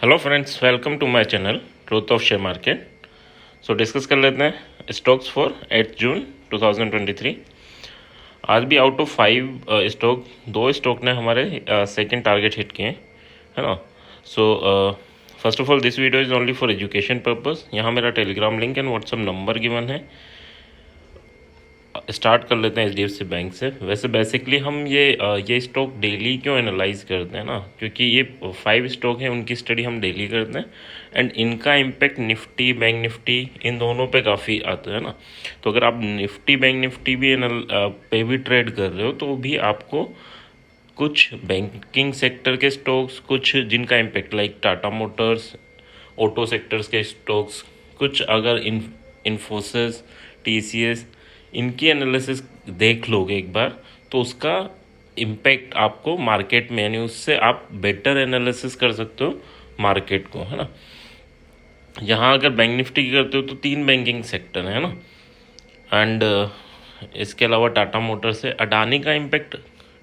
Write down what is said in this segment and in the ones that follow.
Hello friends, welcome to my channel truth of share market. So discuss कर लेते हैं stocks for 8 जून 2023। आज भी आउट ऑफ 5 स्टॉक, 2 स्टॉक ने हमारे सेकंड टारगेट हिट किए, है ना। So first of all this video is only for education purpose. यहाँ मेरा Telegram link and WhatsApp number given है। स्टार्ट कर लेते हैं HDFC बैंक से। वैसे बेसिकली हम ये स्टॉक डेली क्यों एनालाइज करते हैं ना, क्योंकि ये 5 स्टॉक हैं, उनकी स्टडी हम डेली करते हैं एंड इनका इम्पैक्ट निफ्टी, बैंक निफ्टी, इन दोनों पे काफ़ी आता है ना। तो अगर आप निफ्टी, बैंक निफ्टी भी पे भी ट्रेड कर रहे हो तो भी आपको कुछ बैंकिंग सेक्टर के स्टॉक्स, कुछ जिनका impact like Tata Motors, auto sectors के स्टॉक्स, कुछ अगर इन्फोसिस, TCS, इनकी एनालिसिस देख लोगे एक बार तो उसका इम्पैक्ट आपको मार्केट में, यानी उससे आप बेटर एनालिसिस कर सकते हो मार्केट को, है ना। यहाँ अगर बैंक निफ्टी की करते हो तो 3 बैंकिंग सेक्टर है ना, एंड इसके अलावा टाटा मोटर्स है। अडानी का इम्पैक्ट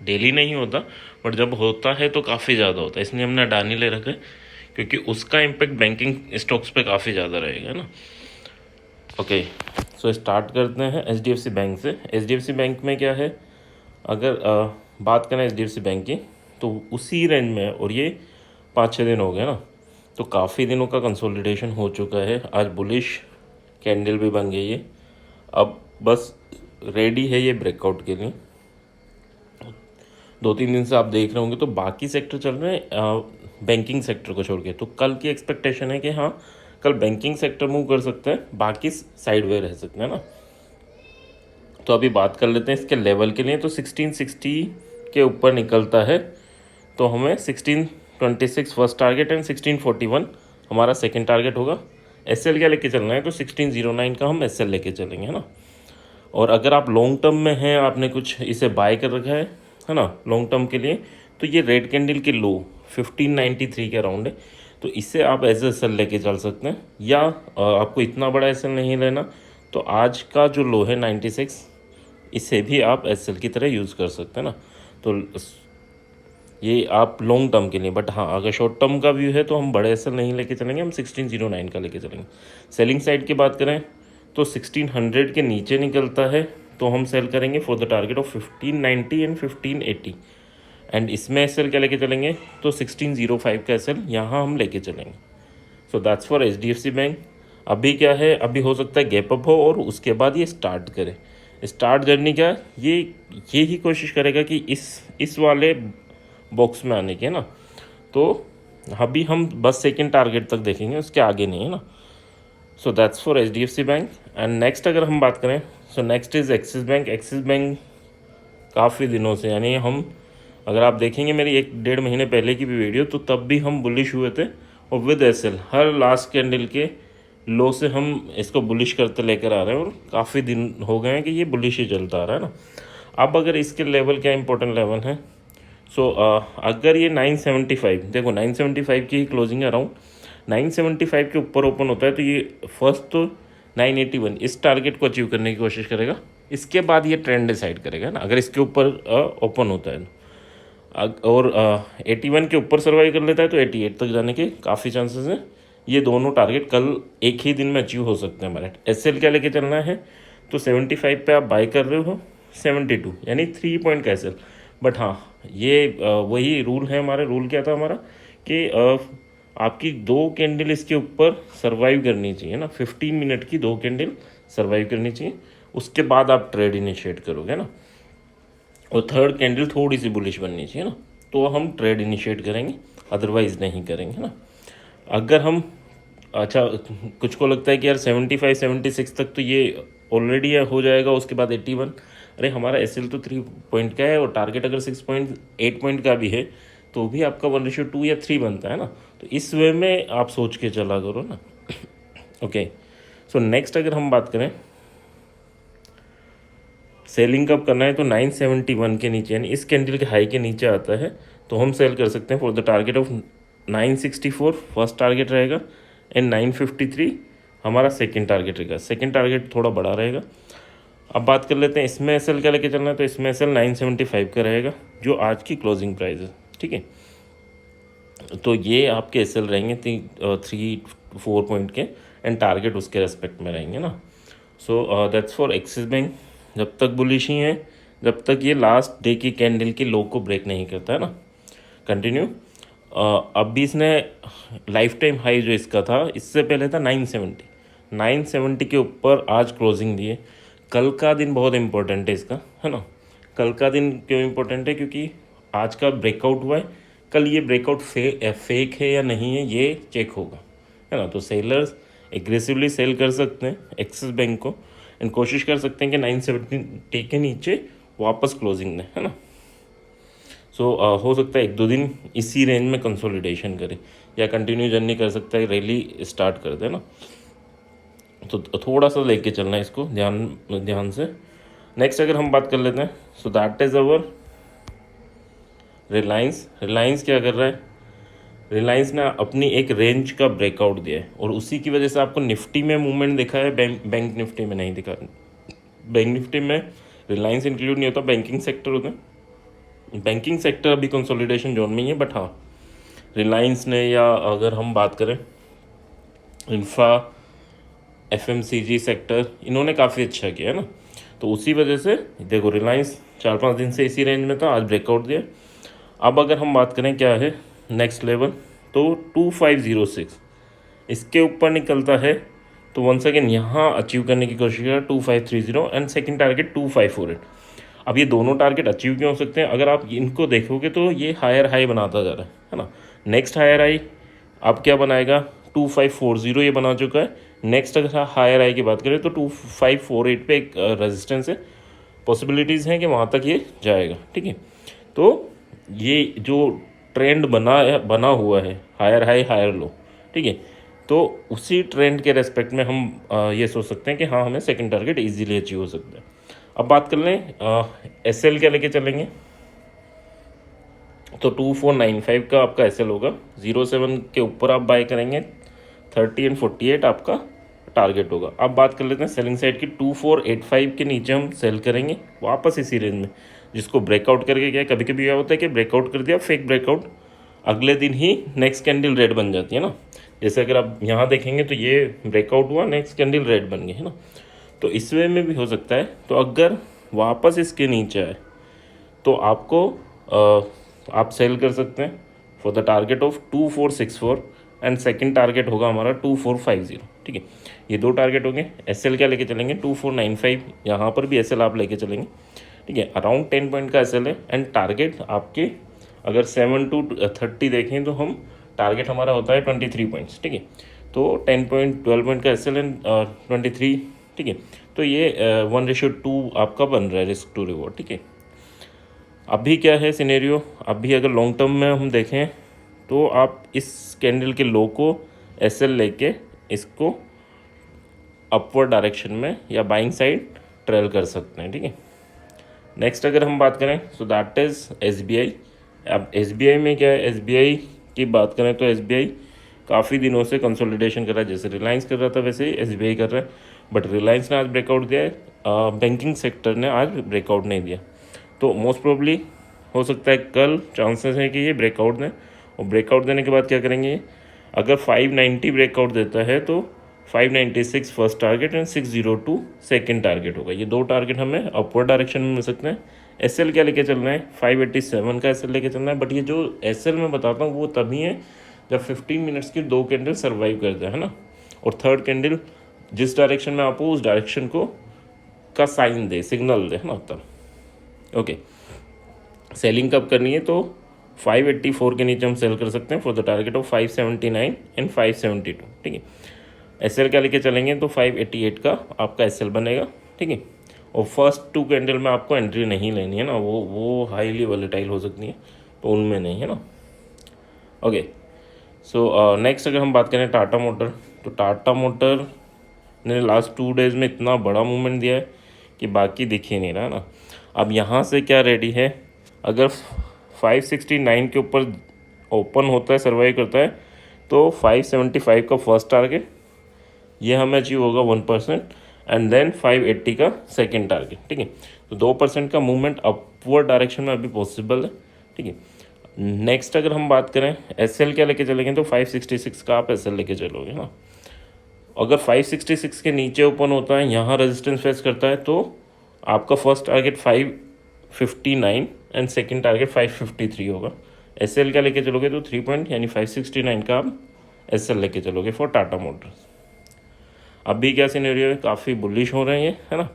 डेली नहीं होता, बट जब होता है तो काफ़ी ज़्यादा होता है, इसलिए हमने अडानी ले रखा है क्योंकि उसका इम्पैक्ट बैंकिंग स्टॉक्स पे काफ़ी ज़्यादा रहेगा ना। ओके, सो स्टार्ट करते हैं HDFC बैंक से। HDFC बैंक में क्या है, अगर बात करें HDFC बैंक की तो उसी रेंज में, और ये 5-6 दिन हो गए ना, तो काफ़ी दिनों का कंसोलिडेशन हो चुका है। आज बुलिश कैंडल भी बन गई है, अब बस रेडी है ये ब्रेकआउट के लिए। 2-3 दिन से आप देख रहे होंगे तो बाकी सेक्टर चल रहे हैं बैंकिंग सेक्टर को छोड़ के। तो कल की एक्सपेक्टेशन है कि हाँ, कल बैंकिंग सेक्टर मूव कर सकते हैं, बाकी साइड वे रह सकते हैं ना। तो अभी बात कर लेते हैं इसके लेवल के लिए। तो 1660 के ऊपर निकलता है तो हमें 1626 फर्स्ट टारगेट एंड 1641 हमारा सेकंड टारगेट होगा। SL क्या लेके चलना है, तो 1609 का हम SL लेके चलेंगे, है ना। और अगर आप लॉन्ग टर्म में हैं, आपने कुछ इसे बाय कर रखा है ना, लॉन्ग टर्म के लिए, तो ये रेड कैंडल के लो 1593 के अराउंड है, तो इससे आप एज SL लेके चल सकते हैं। या आपको इतना बड़ा SL नहीं लेना तो आज का जो लो है 96, इसे भी आप SL की तरह यूज़ कर सकते हैं ना। तो ये आप लॉन्ग टर्म के लिए, बट हाँ अगर शॉर्ट टर्म का व्यू है तो हम बड़े SL नहीं लेके चलेंगे, हम 1609 का लेके चलेंगे। सेलिंग साइड की बात करें तो 1600 के नीचे निकलता है तो हम सेल करेंगे for the target of 1590 and 1580, and इसमें SL क्या लेके चलेंगे, तो 1605 का SL यहाँ हम लेके चलेंगे। So that's for HDFC bank. अभी क्या है, अभी हो सकता है गैप अप हो और उसके बाद ये स्टार्ट करे। स्टार्ट जर्नी क्या, ये ही कोशिश करेगा कि इस वाले बॉक्स में आने के, ना। तो अभी हम बस सेकंड टारगेट तक देखेंगे, उसके आगे नहीं, है ना। So that's for HDFC bank. And next अगर हम बात करें, so next is axis bank. Axis bank काफ़ी दिनों से, यानी हम अगर आप देखेंगे मेरी 1-1.5 महीने पहले की भी वीडियो, तो तब भी हम बुलिश हुए थे और with SL her last candle के लो से हम इसको बुलिश करते लेकर आ रहे हैं और काफ़ी दिन हो गए हैं कि ये बुलिश ही चलता आ रहा है ना। अब अगर इसके लेवल क्या इंपॉर्टेंट लेवल है, सो अगर ये 975, देखो 975 की ही क्लोजिंग है अराउंड, 975 के ऊपर ओपन होता है तो ये फर्स्ट तो 981 इस टारगेट को अचीव करने की कोशिश करेगा। इसके बाद ये ट्रेंड डिसाइड करेगा ना, अगर इसके ऊपर ओपन होता है और 81 के ऊपर सर्वाइव कर लेता है तो 88 तक जाने के काफ़ी चांसेस हैं। ये दोनों टारगेट कल एक ही दिन में अचीव हो सकते हैं हमारे। SL क्या लेके चलना है, तो 75 पे आप बाय कर रहे हो, 72 यानी 3 पॉइंट का SL। बट हाँ, ये वही रूल है हमारा। रूल क्या था हमारा कि आपकी 2 कैंडल इसके ऊपर सर्वाइव करनी चाहिए ना, 15 मिनट की 2 कैंडल सर्वाइव करनी चाहिए, उसके बाद आप ट्रेड इनिशिएट करोगे ना। और थर्ड कैंडल थोड़ी सी बुलिश बननी चाहिए ना, तो हम ट्रेड इनिशिएट करेंगे, अदरवाइज नहीं करेंगे ना। अगर हम, अच्छा कुछ को लगता है कि यार 75-76 तक तो ये ऑलरेडी हो जाएगा, उसके बाद 81, अरे हमारा SL तो 3 पॉइंट का है और टारगेट अगर 6.8 पॉइंट का भी है तो भी आपका 1:2 या 3 बनता है ना। तो इस वे में आप सोच के चला करो ना। ओके, सो नेक्स्ट अगर हम बात करें सेलिंग कब करना है, तो 971 के नीचे, यानी इस कैंडल के हाई के नीचे आता है तो हम सेल कर सकते हैं for the target of 964 first target रहेगा एंड 953 हमारा सेकंड टारगेट रहेगा। सेकंड टारगेट थोड़ा बड़ा रहेगा। अब बात कर लेते हैं इसमें SL क्या लेके चलना है, तो इसमें SL 975 का रहेगा जो आज की क्लोजिंग प्राइस है, ठीक है। तो ये आपके एसएल रहेंगे 3-4 पॉइंट के, एंड टारगेट उसके रेस्पेक्ट में रहेंगे ना। So that's for axis bank. जब तक बुलिश ही है, जब तक ये लास्ट डे की कैंडल की लो को ब्रेक नहीं करता है ना। कंटिन्यू। अब भी इसने लाइफ टाइम हाई जो इसका था, इससे पहले था 970 के ऊपर आज क्लोजिंग दी है। कल का दिन बहुत इंपॉर्टेंट है इसका, है ना। कल का दिन क्यों इंपॉर्टेंट है? क्योंकि आज का ब्रेकआउट हुआ है, कल ये ब्रेकआउट फेक है या नहीं है ये चेक होगा, है ना। तो सेलर्स एग्रेसिवली सेल कर सकते हैं एक्सिस बैंक को, एंड कोशिश कर सकते हैं कि 970 के नीचे वापस क्लोजिंग दें, है ना। सो हो सकता है 1-2 दिन इसी रेंज में कंसोलिडेशन करे, या कंटिन्यू जर्नी कर सकता है, रैली स्टार्ट कर दे ना। तो थोड़ा सा लेके चलना है इसको ध्यान से। नेक्स्ट अगर हम बात कर लेते हैं, so that is our Reliance क्या कर रहा है? रिलायंस ने अपनी एक रेंज का ब्रेकआउट दिया है, और उसी की वजह से आपको निफ्टी में मूवमेंट दिखा है, बैंक निफ्टी में नहीं दिखा। बैंक निफ्टी में रिलायंस इंक्लूड नहीं होता, बैंकिंग सेक्टर होता है। बैंकिंग सेक्टर अभी कंसोलिडेशन जोन में ही है, बट हाँ रिलायंस ने, या अगर हम बात करें इंफ्रा एफएमसीजी सेक्टर, इन्होंने काफ़ी अच्छा किया है ना। तो उसी वजह से देखो रिलायंस 4-5 दिन से इसी रेंज में था, आज ब्रेकआउट दिया। अब अगर हम बात करें क्या है नेक्स्ट लेवल, तो 2506 इसके ऊपर निकलता है तो वंस अगेन यहाँ अचीव करने की कोशिश करें 2530, एंड सेकंड टारगेट 2548। अब ये दोनों टारगेट अचीव क्यों हो सकते हैं? अगर आप इनको देखोगे तो ये हायर हाई बनाता जा रहा है ना। नेक्स्ट हायर हाई अब क्या बनाएगा? 2540 ये बना चुका है। नेक्स्ट अगर हायर हाई की बात करें तो 2548 पे एक रेजिस्टेंस है, पॉसिबिलिटीज़ हैं कि वहाँ तक ये जाएगा, ठीक है। तो ये जो ट्रेंड बना हुआ है हायर हाई हायर लो, ठीक है, तो उसी ट्रेंड के रेस्पेक्ट में हम ये सोच सकते हैं कि हाँ हमें सेकंड टारगेट इजीली अचीव हो सकता है। अब बात कर लें एसएल क्या लेके चलेंगे, तो 2495 का आपका एसएल होगा। 07 के ऊपर आप बाय करेंगे, 30 एंड 48 आपका टारगेट होगा। अब बात कर लेते हैं सेलिंग साइड की, 2485 के नीचे हम सेल करेंगे वापस इसी रेंज में, जिसको ब्रेकआउट करके क्या कभी कभी क्या होता है कि ब्रेकआउट कर दिया, फेक ब्रेकआउट, अगले दिन ही नेक्स्ट कैंडल रेड बन जाती है ना। जैसे अगर आप यहाँ देखेंगे तो ये ब्रेकआउट हुआ, नेक्स्ट कैंडल रेड बन गई, है ना। तो इस वे में भी हो सकता है। तो अगर वापस इसके नीचे आए तो आपको आप सेल कर सकते हैं for the target of 2464, and second target होगा हमारा 2450, ठीक है। ये दो टारगेट होंगे। एसएल क्या लेके चलेंगे? 2495, यहाँ पर भी एसएल आप लेके चलेंगे, ठीक है। अराउंड 10 पॉइंट का एसएल है, एंड टारगेट आपके अगर 7 to 30 देखें तो हम टारगेट हमारा होता है 23 पॉइंट्स, ठीक है। तो 10 पॉइंट 12 पॉइंट का एसएल एंड 23, ठीक है। तो ये 1:2 आपका बन रहा है रिस्क टू रिवॉर्ड, ठीक है। अभी क्या है सिनेरियो, अभी अगर लॉन्ग टर्म में हम देखें तो आप इस कैंडल के लो को एसएल लेके इसको अपवर्ड डायरेक्शन में या बाइंग साइड ट्रेल कर सकते हैं, ठीक है। नेक्स्ट अगर हम बात करें सो दैट इज़ एसबीआई। अब एसबीआई में क्या है, एसबीआई की बात करें तो एसबीआई काफ़ी दिनों से कंसोलिडेशन कर रहा है, जैसे रिलायंस कर रहा था वैसे ही एसबीआई कर रहा है। बट रिलायंस ने आज ब्रेकआउट दिया है, बैंकिंग सेक्टर ने आज ब्रेकआउट नहीं दिया। तो मोस्ट प्रोबली हो सकता है कल चांसेस है कि ये ब्रेकआउट दें, और ब्रेकआउट देने के बाद क्या करेंगे, अगर 590 ब्रेकआउट देता है तो 596 first target and 602 second target होगा। ये दो टारगेट हमें अपवर्ड डायरेक्शन में मिल सकते हैं। एसएल क्या लेके चलना है? 587 का एसएल लेके चलना है। बट ये जो एसएल मैं बताता हूँ वो तभी है जब 15 मिनट्स की दो कैंडल सर्वाइव करता है ना, और थर्ड कैंडल जिस डायरेक्शन में आपको उस डायरेक्शन को का साइन दे, सिग्नल दे, है ना, तब ओके। सेलिंग कब करनी है? तो 584 के नीचे हम सेल कर सकते हैं for the target of 579 and 572, ठीक है। एसएल क्या लेके चलेंगे तो 588 का आपका एसएल बनेगा, ठीक है। और फर्स्ट 2 कैंडल में आपको एंट्री नहीं लेनी है ना, वो हाईली वॉलेटाइल हो सकती है, तो उनमें नहीं, है ना। ओके, सो नेक्स्ट अगर हम बात करें टाटा मोटर, तो टाटा मोटर ने लास्ट 2 डेज़ में इतना बड़ा मूवमेंट दिया है कि बाकी दिख ही नहीं रहा ना। अब यहाँ से क्या रेडी है, अगर 569 के ऊपर ओपन होता है, सर्वाइव करता है, तो 575 का फर्स्ट टारगेट ये हमें अचीव होगा 1%, एंड देन 580 का सेकेंड टारगेट, ठीक है। तो 2% का मूवमेंट अपवर्ड डायरेक्शन में अभी पॉसिबल है, ठीक है। नेक्स्ट अगर हम बात करें एसएल क्या लेके चलेंगे तो 566 का आप एसएल लेके चलोगे ना। अगर 566 के नीचे ओपन होता है, यहाँ रेजिस्टेंस फेस करता है, तो आपका first target 559 and second target 553 होगा। एसएल क्या लेके चलोगे तो 3 पॉइंट यानी 569 का आप एसएल लेके चलोगे फॉर टाटा मोटर्स। अभी क्या सिनेरियो है, काफ़ी बुलिश हो रहे हैं, है ना।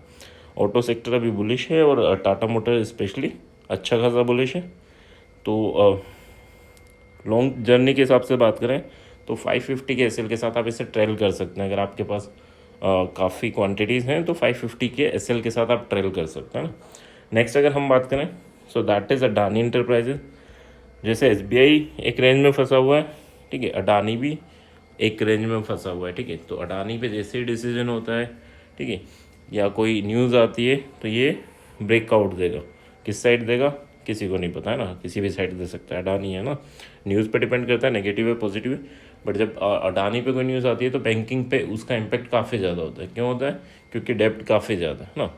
ऑटो सेक्टर अभी बुलिश है और टाटा मोटर स्पेशली अच्छा खासा बुलिश है। तो लॉन्ग जर्नी के हिसाब से बात करें तो 550 के एसएल के साथ आप इसे ट्रेल कर सकते हैं। अगर आपके पास काफ़ी क्वांटिटीज़ हैं तो 550 के एसएल के साथ आप ट्रेल कर सकते हैं ना। नेक्स्ट अगर हम बात करें so that is Adani enterprises. जैसे एसबीआई एक रेंज में फंसा हुआ है, ठीक है, अडानी भी एक रेंज में फंसा हुआ है, ठीक है। तो अडानी पे जैसे ही डिसीजन होता है, ठीक है, या कोई न्यूज़ आती है तो ये ब्रेकआउट देगा। किस साइड देगा किसी को नहीं पता है ना, किसी भी साइड दे सकता है, अडानी है ना। न्यूज़ पे डिपेंड करता है, नेगेटिव है पॉजिटिव है। बट जब अडानी पे कोई न्यूज़ आती है तो बैंकिंग पे उसका इम्पैक्ट काफ़ी ज़्यादा होता है। क्यों होता है? क्योंकि डेप्ट काफ़ी ज़्यादा है ना।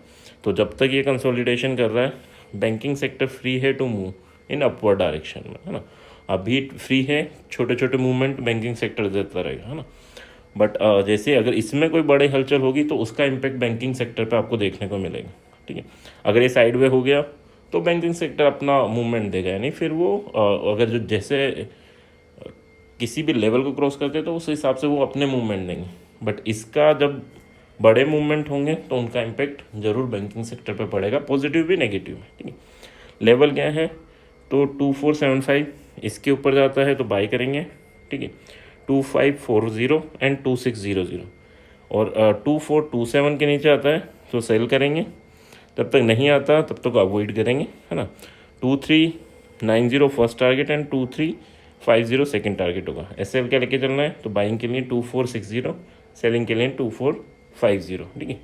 तो जब तक ये कंसोलिडेशन कर रहा है बैंकिंग सेक्टर फ्री है to move in upward direction में, है ना। अभी फ्री है, छोटे छोटे मूवमेंट बैंकिंग सेक्टर देता रहेगा, है ना। बट जैसे अगर इसमें कोई बड़े हलचल होगी तो उसका इम्पैक्ट बैंकिंग सेक्टर पे आपको देखने को मिलेगा, ठीक है। अगर ये साइड वे हो गया तो बैंकिंग सेक्टर अपना मूवमेंट देगा, यानी फिर वो अगर जो जैसे किसी भी लेवल को क्रॉस करते तो उस हिसाब से वो अपने मूवमेंट देंगे। बट इसका जब बड़े मूवमेंट होंगे तो उनका इम्पैक्ट ज़रूर बैंकिंग सेक्टर पे पड़ेगा, पॉजिटिव भी नेगेटिव में, ठीक है। लेवल क्या है तो 2475 इसके ऊपर जाता है तो बाई करेंगे, ठीक है। 2540 एंड 2600 और 2427 के नीचे आता है तो सेल करेंगे। तब तक नहीं आता तब तक अवॉइड करेंगे, है ना। 2390 first target and 2350 second target होगा। एसएल क्या लेके चलना है तो बाइंग के लिए 2460, सेलिंग के लिए 2450, ठीक है।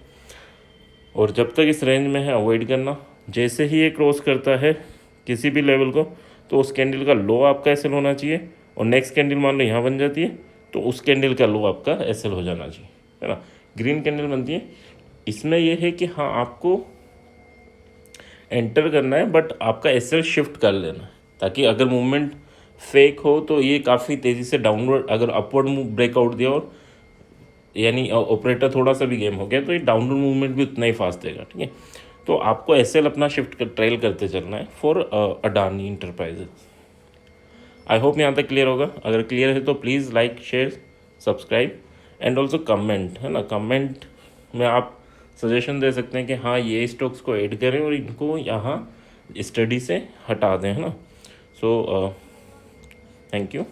और जब तक इस रेंज में है अवॉइड करना। जैसे ही ये क्रॉस करता है किसी भी लेवल को तो उस कैंडल का लो आपका एसएल होना चाहिए, और नेक्स्ट कैंडल मान लो यहाँ बन जाती है तो उस कैंडल का लो आपका एसएल हो जाना चाहिए, है ना। ग्रीन कैंडल बनती है, इसमें यह है कि हाँ आपको एंटर करना है बट आपका एसएल शिफ्ट कर लेना है, ताकि अगर मूवमेंट फेक हो तो ये काफ़ी तेज़ी से डाउनवर्ड, अगर अपवर्ड मूव ब्रेकआउट दिया और यानी ऑपरेटर थोड़ा सा भी गेम हो गया तो ये डाउनवर्ड मूवमेंट भी उतना ही फास्ट देगा, ठीक है। तो आपको एसएल अपना शिफ्ट कर ट्रेल करते चलना है for Adani enterprises. I hope यहाँ तक क्लियर होगा। अगर क्लियर है तो please like share subscribe and also comment, है ना। कमेंट में आप सजेशन दे सकते हैं कि हाँ ये स्टॉक्स को ऐड करें और इनको यहाँ स्टडी से हटा दें, है ना। So thank you.